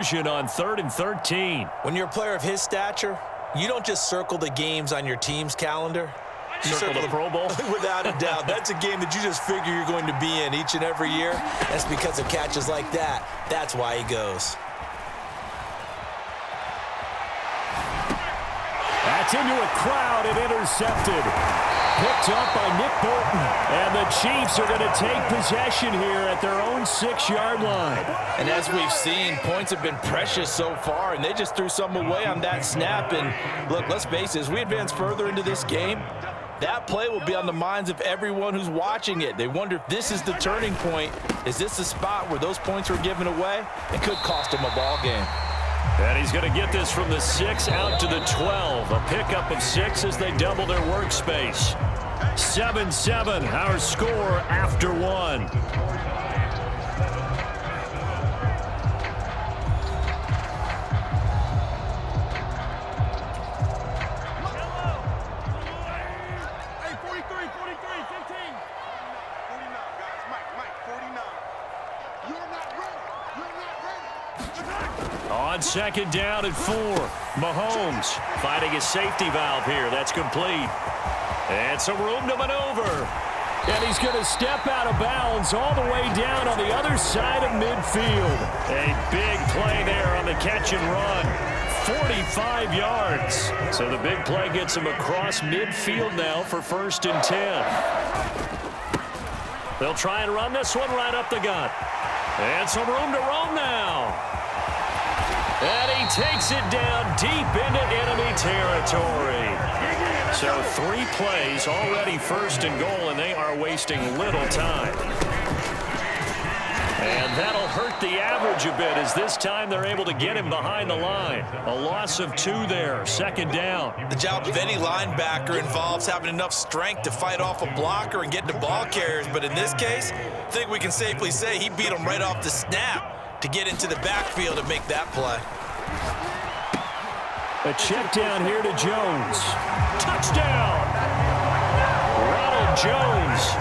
On 3rd and 13. When you're a player of his stature, you don't just circle the games on your team's calendar. You circle the Pro Bowl? Without a doubt. That's a game that you just figure you're going to be in each and every year. That's because of catches like that. That's why he goes. That's into a crowd and intercepted. Picked up by Nick Bolton. And the Chiefs are going to take possession here at their own 6-yard line. And as we've seen, points have been precious so far, and they just threw some away on that snap. And look, let's face it, as we advance further into this game, that play will be on the minds of everyone who's watching it. They wonder if this is the turning point. Is this the spot where those points were given away? It could cost him a ball game. And he's going to get this from the 6 out to the 12. A pickup of 6 as they double their workspace. 7-7, our score after 1. Hey, 43, 15. 49, guys. Mike, 49. You're not ready. On 2nd down and 4. Mahomes finding a safety valve here. That's complete. And some room to maneuver. And he's going to step out of bounds all the way down on the other side of midfield. A big play there on the catch and run. 45 yards. So the big play gets him across midfield now for 1st and 10. They'll try and run this one right up the gut. And some room to roam now. And he takes it down deep into enemy territory. So 3 plays already 1st and goal, and they are wasting little time. And that'll hurt the average a bit as this time they're able to get him behind the line. A loss of 2 there, 2nd down. The job of any linebacker involves having enough strength to fight off a blocker and get to ball carriers. But in this case, I think we can safely say he beat him right off the snap to get into the backfield and make that play. A check down here to Jones. Touchdown! Ronald Jones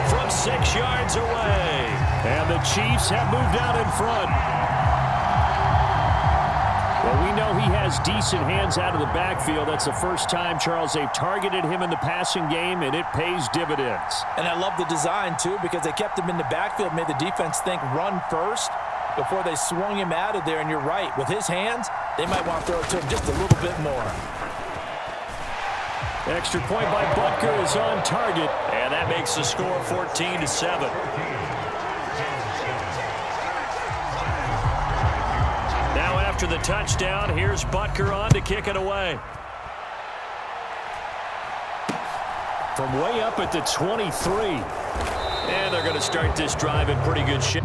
from 6 yards away. And the Chiefs have moved out in front. Well, we know he has decent hands out of the backfield. That's the first time, Charles, they've targeted him in the passing game, and it pays dividends. And I love the design, too, because they kept him in the backfield, made the defense think run first before they swung him out of there. And you're right, with his hands, they might want to throw it to him just a little bit more. Extra point by Butker is on target, and that makes the score 14-7. Now after the touchdown, here's Butker on to kick it away. From way up at the 23. And they're going to start this drive in pretty good shape.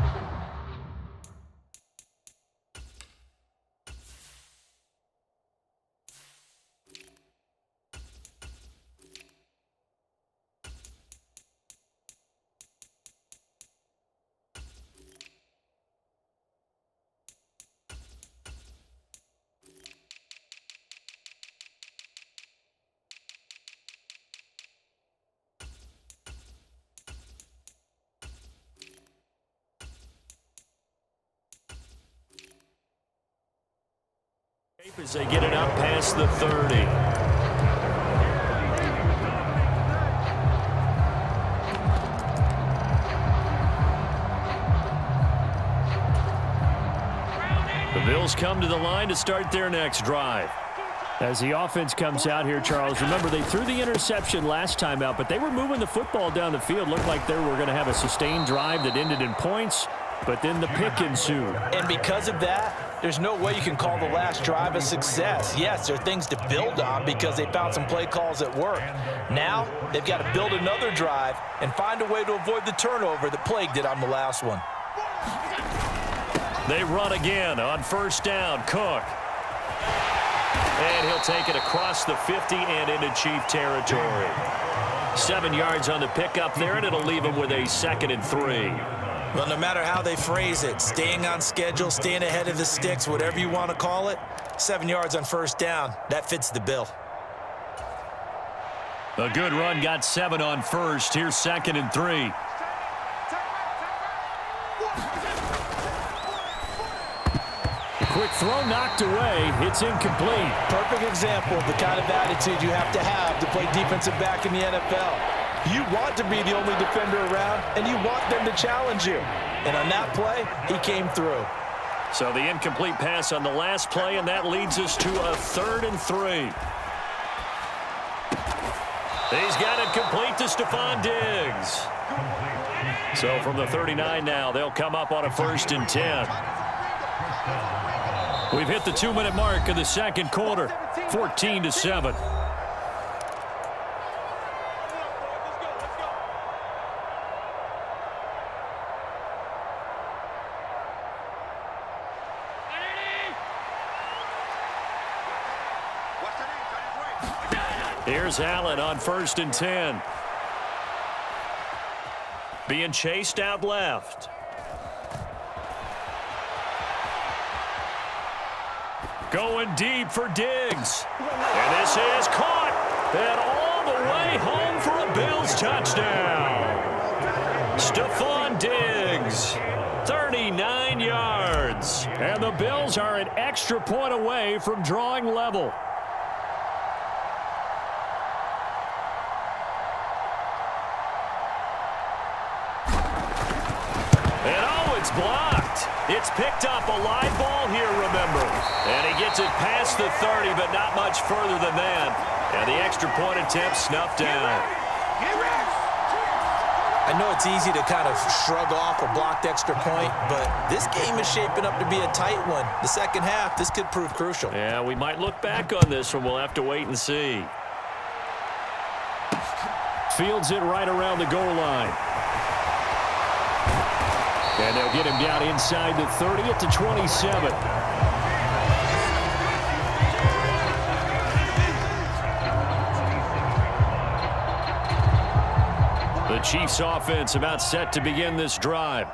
As they get it up past the 30. The Bills come to the line to start their next drive. As the offense comes out here, Charles, remember they threw the interception last time out, but they were moving the football down the field. Looked like they were going to have a sustained drive that ended in points, but then the pick ensued. And because of that, there's no way you can call the last drive a success. Yes, there are things to build on because they found some play calls that work. Now, they've got to build another drive and find a way to avoid the turnover that plagued it on the last one. They run again on 1st down. Cook. And he'll take it across the 50 and into Chief territory. 7 yards on the pickup there, and it'll leave him with a 2nd and 3. Well, no matter how they phrase it, staying on schedule, staying ahead of the sticks, whatever you want to call it, 7 yards on 1st down, that fits the bill. A good run, got 7 on 1st. Here's 2nd and 3. Quick throw knocked away. It's incomplete. Perfect example of the kind of attitude you have to play defensive back in the NFL. You want to be the only defender around, and you want them to challenge you. And on that play, he came through. So the incomplete pass on the last play, and that leads us to a 3rd and 3. He's got it complete to Stephon Diggs. So from the 39 now, they'll come up on a 1st and 10. We've hit the 2-minute mark of the second quarter, 14-7. Here's Allen on 1st and 10. Being chased out left. Going deep for Diggs. And this is caught. And all the way home for a Bills touchdown. Stephon Diggs, 39 yards. And the Bills are an extra point away from drawing level. It's blocked. It's picked up, a live ball here, remember. And he gets it past the 30, but not much further than that. And the extra point attempt snuffed down. I know it's easy to kind of shrug off a blocked extra point, but this game is shaping up to be a tight one. The second half, this could prove crucial. Yeah, we might look back on this one. We'll have to wait and see. Fields it right around the goal line. And they'll get him down inside the 30 at the 27. The Chiefs offense about set to begin this drive.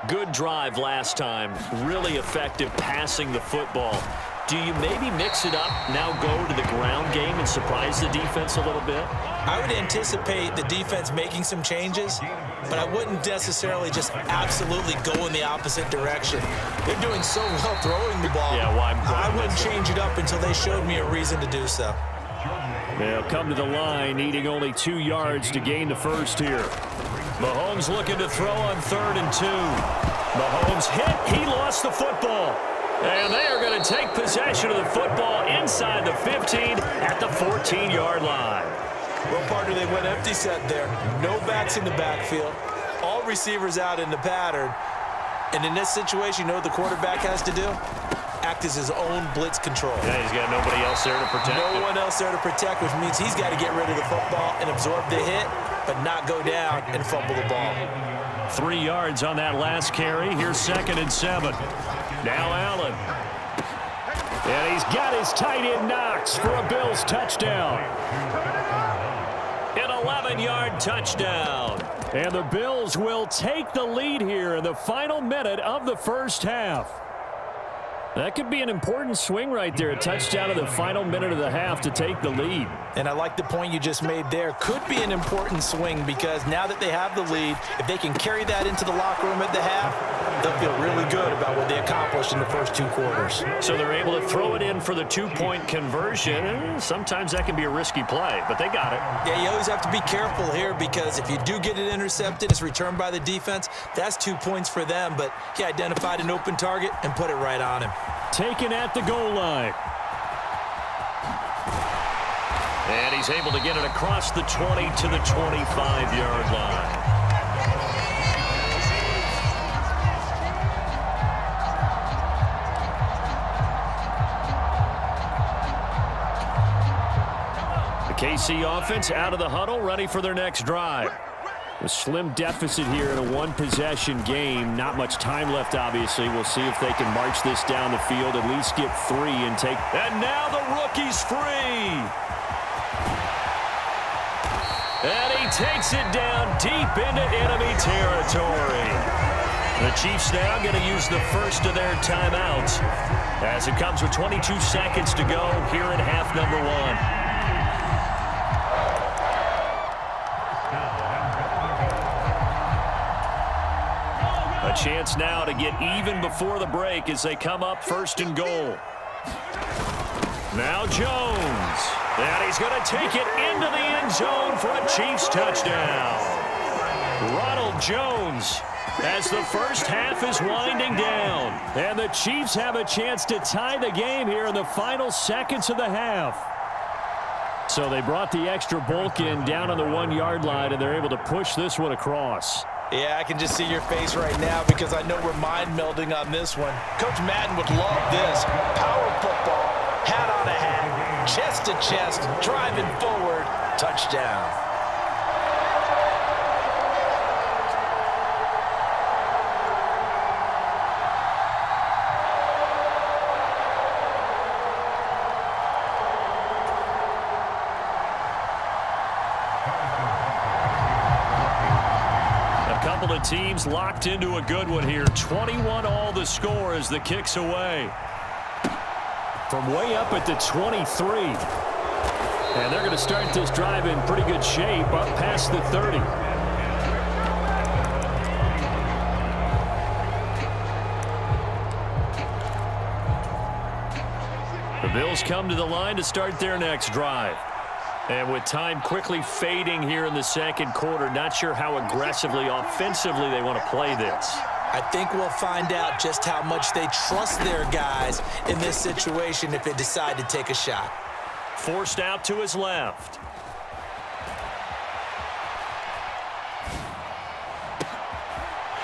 Good drive last time. Really effective passing the football. Do you maybe mix it up, now go to the ground game and surprise the defense a little bit? I would anticipate the defense making some changes, but I wouldn't necessarily just absolutely go in the opposite direction. They're doing so well throwing the ball. Yeah, I wouldn't change it up until they showed me a reason to do so. They'll come to the line, needing only 2 yards to gain the first here. Mahomes looking to throw on 3rd and 2. Mahomes hit. He lost the football. And they are going to take possession of the football inside the 15 at the 14-yard line. Well, partner, they went empty set there. No backs in the backfield. All receivers out in the pattern. And in this situation, you know what the quarterback has to do? Act as his own blitz control. Yeah, he's got nobody else there to protect him. No one else there to protect, which means he's got to get rid of the football and absorb the hit, but not go down and fumble the ball. 3 yards on that last carry. Here's 2nd and 7. Now Allen. And he's got his tight end Knox for a Bills touchdown. An 11-yard touchdown. And the Bills will take the lead here in the final minute of the first half. That could be an important swing right there. A touchdown in the final minute of the half to take the lead. And I like the point you just made there. Could be an important swing because now that they have the lead, if they can carry that into the locker room at the half, they'll feel really good about what they accomplished in the first 2 quarters. So they're able to throw it in for the 2-point conversion. And sometimes that can be a risky play, but they got it. Yeah, you always have to be careful here because if you do get it intercepted, it's returned by the defense, that's 2 points for them. But he identified an open target and put it right on him. Taken at the goal line. And he's able to get it across the 20 to the 25-yard line. The KC offense out of the huddle, ready for their next drive. A slim deficit here in a one-possession game. Not much time left, obviously. We'll see if they can march this down the field, at least get 3 and take. And now the rookie's free. And he takes it down deep into enemy territory. The Chiefs now going to use the first of their timeouts as it comes with 22 seconds to go here in half number 1. A A chance now to get even before the break as they come up 1st and goal. Now Jones. And he's going to take it into the end zone for a Chiefs touchdown. Ronald Jones, as the first half is winding down. And the Chiefs have a chance to tie the game here in the final seconds of the half. So they brought the extra bulk in down on the 1-yard line, and they're able to push this one across. Yeah, I can just see your face right now because I know we're mind melding on this one. Coach Madden would love this. Power football, hat on a hat, chest to chest, driving forward, touchdown. Teams locked into a good one here. 21 all the score as the kick's away. From way up at the 23. And they're going to start this drive in pretty good shape up past the 30. The Bills come to the line to start their next drive. And with time quickly fading here in the second quarter, not sure how aggressively, offensively they want to play this. I think we'll find out just how much they trust their guys in this situation if they decide to take a shot. Forced out to his left.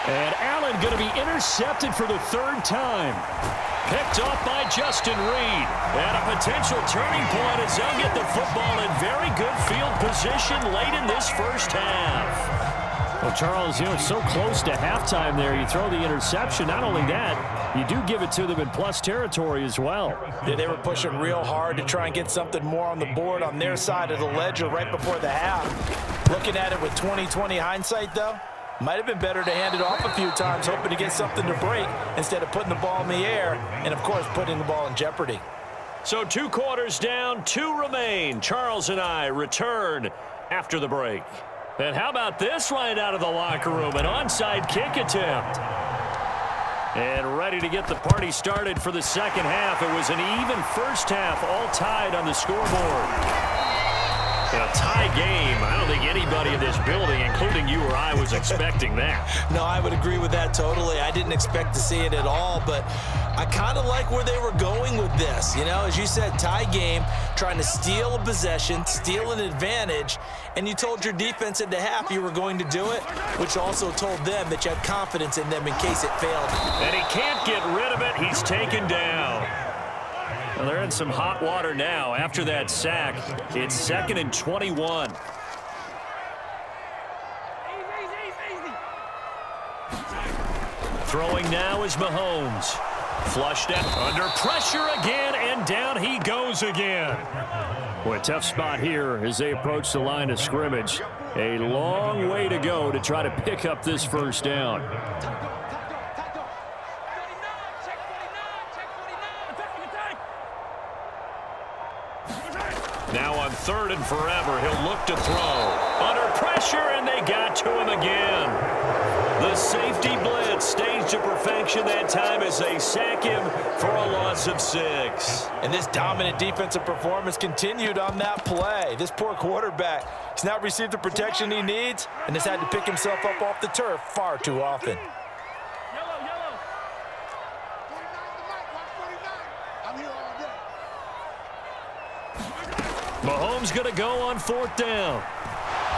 And Allen going to be intercepted for the 3rd time. Picked off by Justin Reed. And a potential turning point as they'll get the football in very good field position late in this first half. Well, Charles, it's so close to halftime there. You throw the interception. Not only that, you do give it to them in plus territory as well. Yeah, they were pushing real hard to try and get something more on the board on their side of the ledger right before the half. Looking at it with 20/20 hindsight, though, might have been better to hand it off a few times, hoping to get something to break instead of putting the ball in the air and, of course, putting the ball in jeopardy. So 2 quarters down, 2 remain. Charles and I return after the break. And how about this right out of the locker room? An onside kick attempt. And ready to get the party started for the second half. It was an even first half, all tied on the scoreboard. In a tie game, I don't think anybody in this building, including you or I, was expecting that. No, I would agree with that totally. I didn't expect to see it at all, but I kind of like where they were going with this. You know, as you said, tie game, trying to steal a possession, steal an advantage, and you told your defense at the half you were going to do it, which also told them that you had confidence in them in case it failed. And he can't get rid of it. He's taken down. Well, they're in some hot water now after that sack. It's 2nd and 21. Throwing now is Mahomes. Flushed out. Under pressure again, and down he goes again. Boy, a tough spot here as they approach the line of scrimmage. A long way to go to try to pick up this first down. Now on 3rd and forever, he'll look to throw. Under pressure, and they got to him again. The safety blitz staged to perfection that time as they sack him for a loss of 6. And this dominant defensive performance continued on that play. This poor quarterback has not received the protection he needs and has had to pick himself up off the turf far too often. Mahomes going to go on 4th down.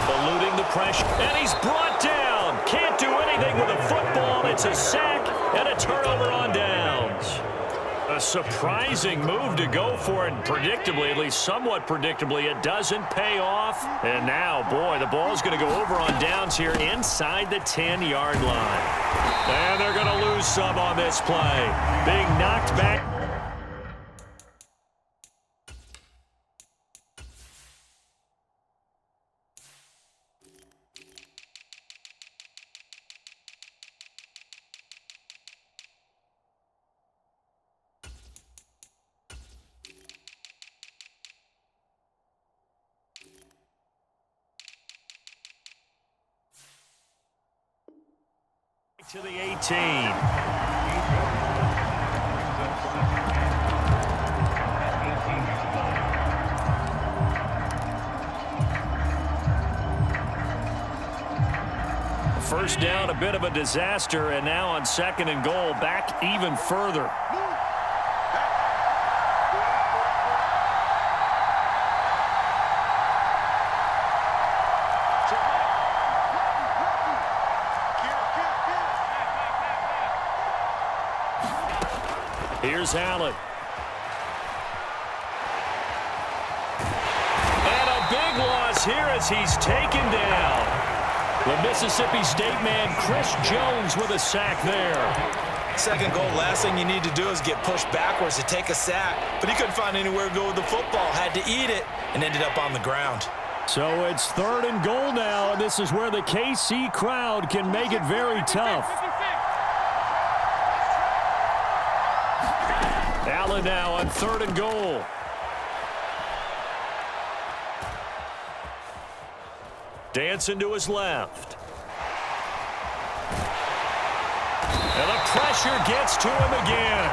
Eluding the pressure, and he's brought down. Can't do anything with a football. It's a sack and a turnover on downs. A surprising move to go for it, predictably, at least somewhat predictably. It doesn't pay off. And now, boy, the ball's going to go over on downs here inside the 10-yard line. And they're going to lose some on this play. Being knocked back. To the 18. First down, a bit of a disaster, and now on 2nd and goal, back even further. Here's Allen. And a big loss here as he's taken down. The Mississippi State man, Chris Jones, with a sack there. Second goal, last thing you need to do is get pushed backwards to take a sack. But he couldn't find anywhere to go with the football. Had to eat it and ended up on the ground. So it's 3rd and goal now, and this is where the KC crowd can make it very tough. Allen now on 3rd and goal. Dancing to his left. And the pressure gets to him again.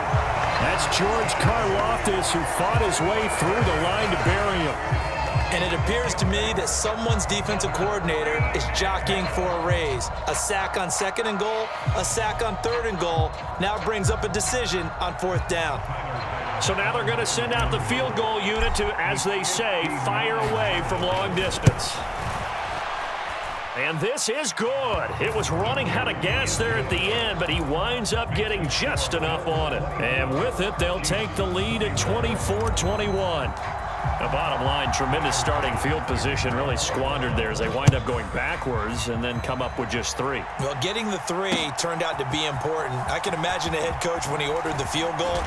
That's George Karlaftis, who fought his way through the line to bury him. And it appears to me that someone's defensive coordinator is jockeying for a raise. A sack on 2nd and goal, a sack on 3rd and goal. Now brings up a decision on 4th down. So now they're going to send out the field goal unit to, as they say, fire away from long distance. And this is good. It was running out of gas there at the end, but he winds up getting just enough on it. And with it, they'll take the lead at 24-21. The bottom line, tremendous starting field position, really squandered there as they wind up going backwards and then come up with just 3. Well, getting the 3 turned out to be important. I can imagine the head coach when he ordered the field goal.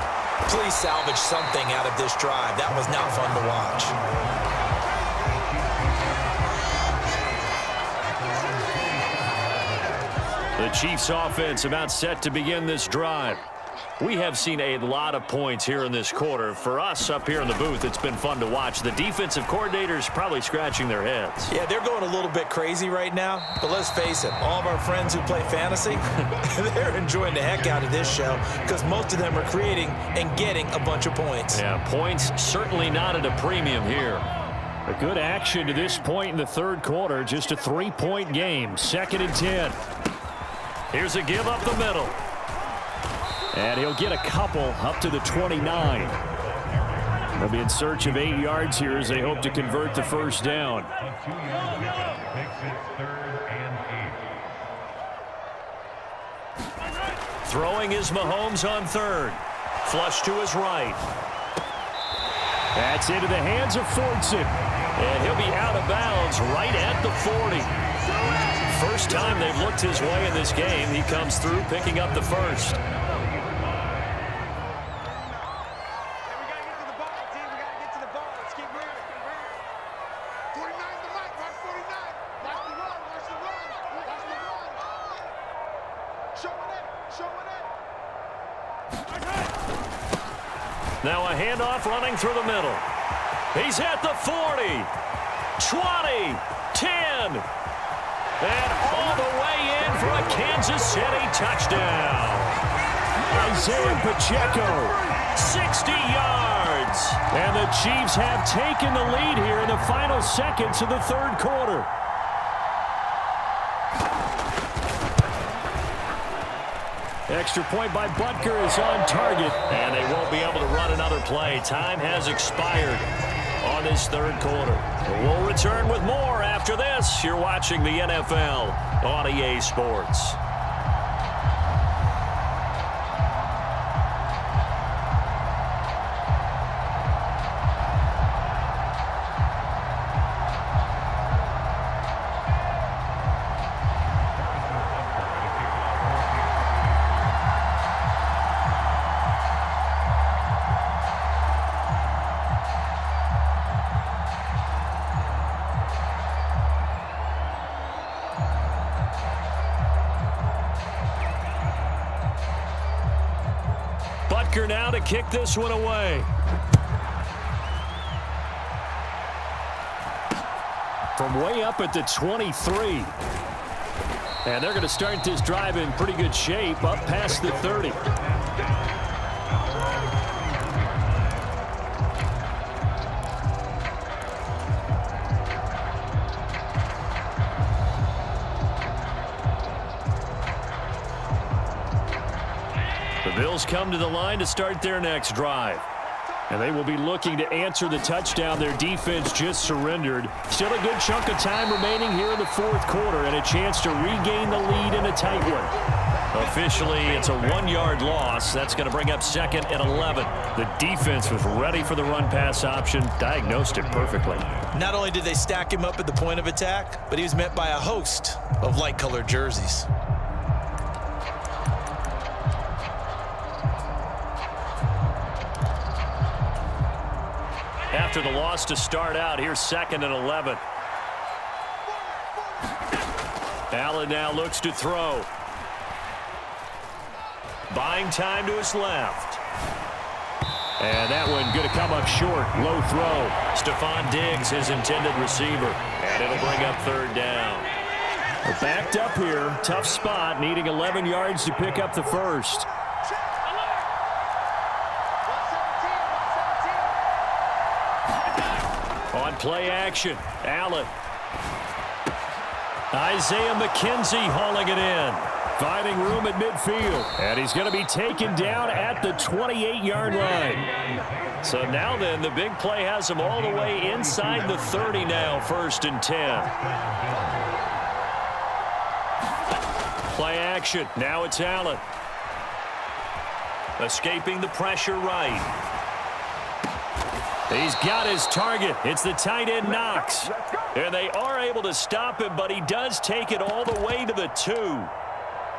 Please salvage something out of this drive. That was not fun to watch. The Chiefs offense about set to begin this drive. We have seen a lot of points here in this quarter. For us up here in the booth, it's been fun to watch. The defensive coordinators probably scratching their heads. Yeah, they're going a little bit crazy right now. But let's face it, all of our friends who play fantasy, they're enjoying the heck out of this show because most of them are creating and getting a bunch of points. Yeah, points certainly not at a premium here. A good action to this point in the 3rd quarter. Just a 3-point game. 2nd and 10. Here's a give up the middle. And he'll get a couple up to the 29. They'll be in search of 8 yards here as they hope to convert the first down. Throwing is Mahomes on 3rd. Flush to his right. That's into the hands of Fordson. And he'll be out of bounds right at the 40. First time they've looked his way in this game. He comes through picking up the first. Now a handoff running through the middle. He's at the 40, 20, 10, and all the way in for a Kansas City touchdown. Isaiah Pacheco, 60 yards. And the Chiefs have taken the lead here in the final seconds of the 3rd quarter. Extra point by Butker is on target, and they won't be able to run another play. Time has expired on this 3rd quarter. We'll return with more after this. You're watching the NFL on EA Sports. Butker now to kick this one away. From way up at the 23. And they're going to start this drive in pretty good shape, up past the 30. The Bills come to the line to start their next drive. And they will be looking to answer the touchdown their defense just surrendered. Still a good chunk of time remaining here in the fourth quarter and a chance to regain the lead in a tight one. Officially, it's a 1-yard loss. That's going to bring up 2nd and 11. The defense was ready for the run-pass option, diagnosed it perfectly. Not only did they stack him up at the point of attack, but he was met by a host of light-colored jerseys. After the loss to start out, here's 2nd and 11. Allen now looks to throw. Buying time to his left. And that one going to come up short. Low throw. Stephon Diggs, his intended receiver. And it'll bring up 3rd down. We're backed up here. Tough spot, needing 11 yards to pick up the first. On play action, Allen. Isaiah McKenzie hauling it in. Finding room at midfield. And he's going to be taken down at the 28-yard line. So now then, the big play has him all the way inside the 30 now, 1st and 10. Play action. Now it's Allen. Escaping the pressure right. He's got his target. It's the tight end Knox. And they are able to stop him, but he does take it all the way to the 2.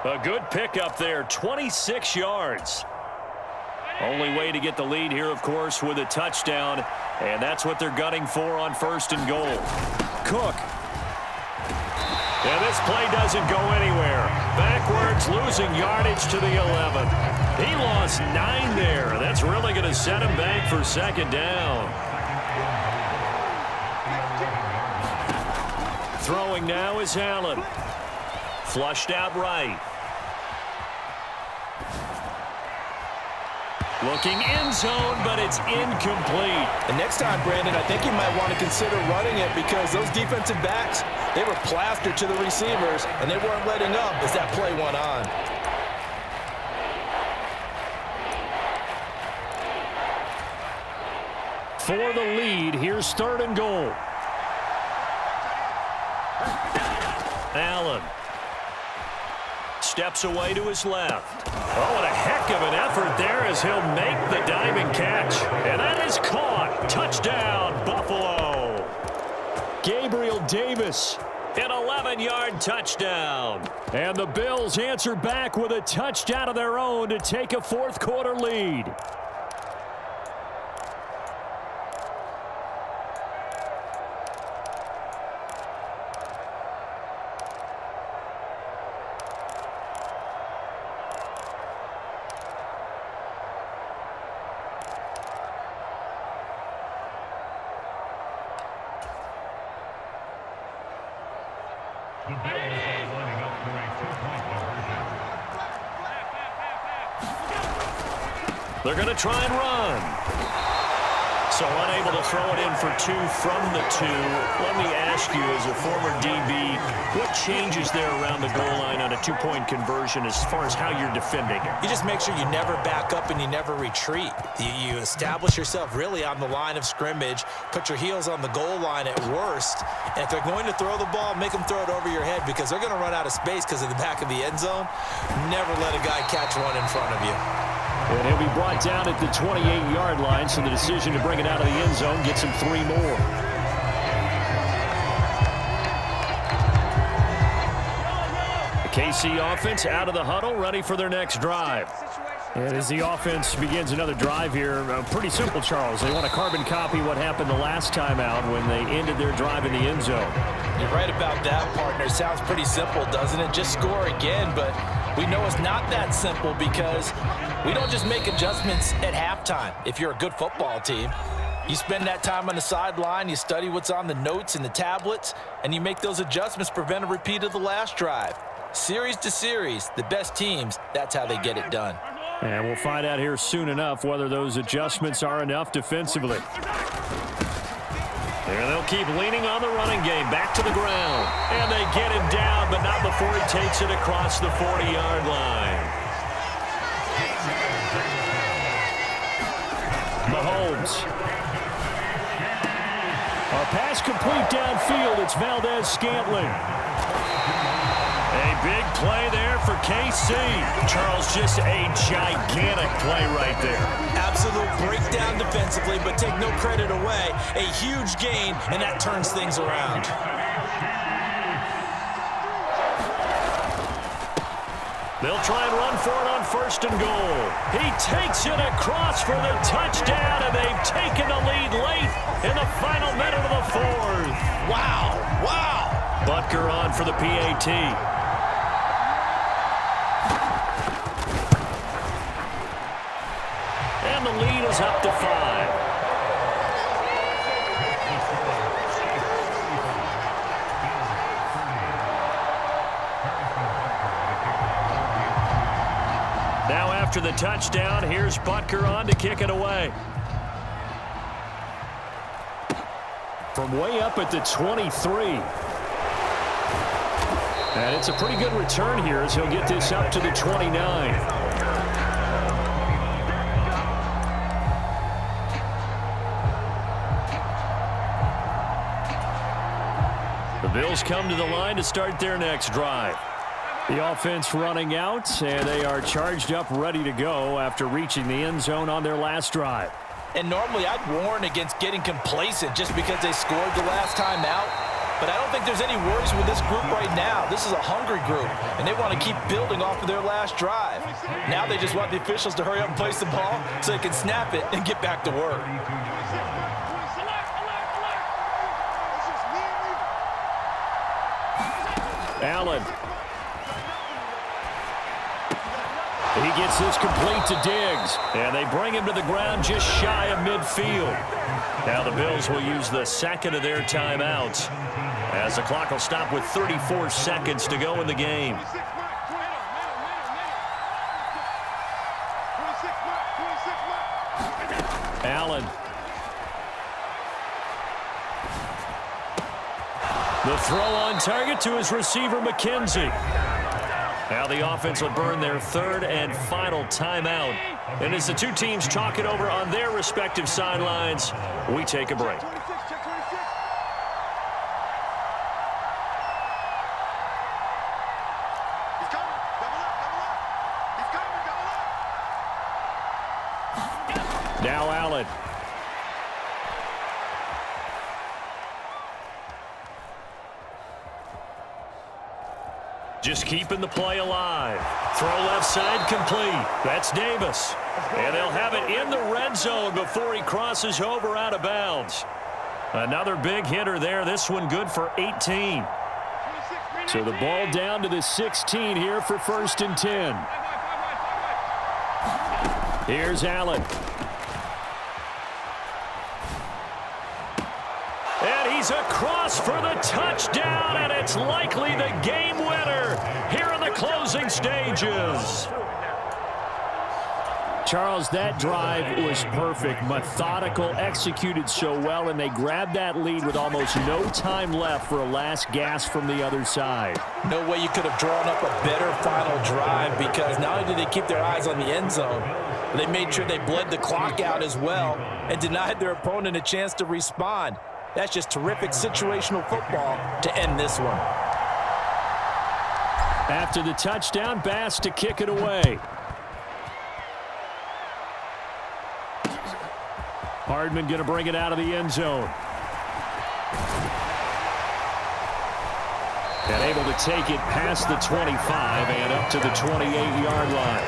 A good pickup there, 26 yards. Only way to get the lead here, of course, with a touchdown. And that's what they're gunning for on 1st and goal. Cook. And this play doesn't go anywhere. Backwards, losing yardage to the 11. He lost 9 there. That's really going to set him back for 2nd down. Throwing now is Allen. Flushed out right. Looking end zone, but it's incomplete. And next time, Brandon, I think you might want to consider running it because those defensive backs, they were plastered to the receivers, and they weren't letting up as that play went on. For the lead, here's 3rd and goal. Allen steps away to his left. Oh, and a heck of an effort there as he'll make the diving catch. And that is caught. Touchdown, Buffalo. Gabriel Davis, an 11-yard touchdown. And the Bills answer back with a touchdown of their own to take a fourth quarter lead. The Bills are lining up for a two-point conversion. They're going to try and run. So unable to throw it in for 2 from the 2. Let me ask you, as a former DB, what changes there around the goal line on a two-point conversion as far as how you're defending it? You just make sure you never back up and you never retreat. You establish yourself really on the line of scrimmage, put your heels on the goal line at worst, and if they're going to throw the ball, make them throw it over your head because they're going to run out of space because of the back of the end zone. Never let a guy catch one in front of you. And he'll be brought down at the 28-yard line, so the decision to bring it out of the end zone gets him 3 more. The KC offense out of the huddle, ready for their next drive. And as the offense begins another drive here, pretty simple, Charles. They want to carbon copy what happened the last time out when they ended their drive in the end zone. You're right about that, partner. Sounds pretty simple, doesn't it? Just score again, but we know it's not that simple because we don't just make adjustments at halftime. If you're a good football team, you spend that time on the sideline, you study what's on the notes and the tablets, and you make those adjustments to prevent a repeat of the last drive. Series to series, the best teams, that's how they get it done. And we'll find out here soon enough whether those adjustments are enough defensively. There they'll keep leaning on the running game. Back to the ground. And they get him down, but not before he takes it across the 40-yard line. Mahomes. A pass complete downfield. It's Valdez-Scantling. A big play there for KC. Charles, just a gigantic play right there. Absolute breakdown defensively, but take no credit away. A huge gain, and that turns things around. They'll try and run for it on 1st and goal. He takes it across for the touchdown, and they've taken the lead late in the final minute of the 4th. Wow, wow. Butker on for the PAT. And the lead is up to 5. Now after the touchdown, here's Butker on to kick it away. From way up at the 23. And it's a pretty good return here as he'll get this up to the 29. The Bills come to the line to start their next drive. The offense running out, and they are charged up, ready to go after reaching the end zone on their last drive. And normally I'd warn against getting complacent just because they scored the last time out. But I don't think there's any worries with this group right now. This is a hungry group, and they want to keep building off of their last drive. Now they just want the officials to hurry up and place the ball so they can snap it and get back to work. Allen. He gets this complete to Diggs, and they bring him to the ground just shy of midfield. Now the Bills will use the second of their timeouts as the clock will stop with 34 seconds to go in the game. Allen. The throw on target to his receiver, McKenzie. Now the offense will burn their third and final timeout. And as the two teams talk it over on their respective sidelines, we take a break. Now Allen. Just keeping the play alive. Throw left side complete. That's Davis. And they'll have it in the red zone before he crosses over out of bounds. Another big hitter there. This one good for 18. So the ball down to the 16 here for 1st and 10. Here's Allen. And he's across for the touchdown, and it's likely the game winner here in the closing stages. Charles, that drive was perfect, methodical, executed so well, and they grabbed that lead with almost no time left for a last gasp from the other side. No way you could have drawn up a better final drive, because not only did they keep their eyes on the end zone, they made sure they bled the clock out as well and denied their opponent a chance to respond. That's just terrific situational football to end this one. After the touchdown, Bass to kick it away. Hardman going to bring it out of the end zone. And able to take it past the 25 and up to the 28-yard line.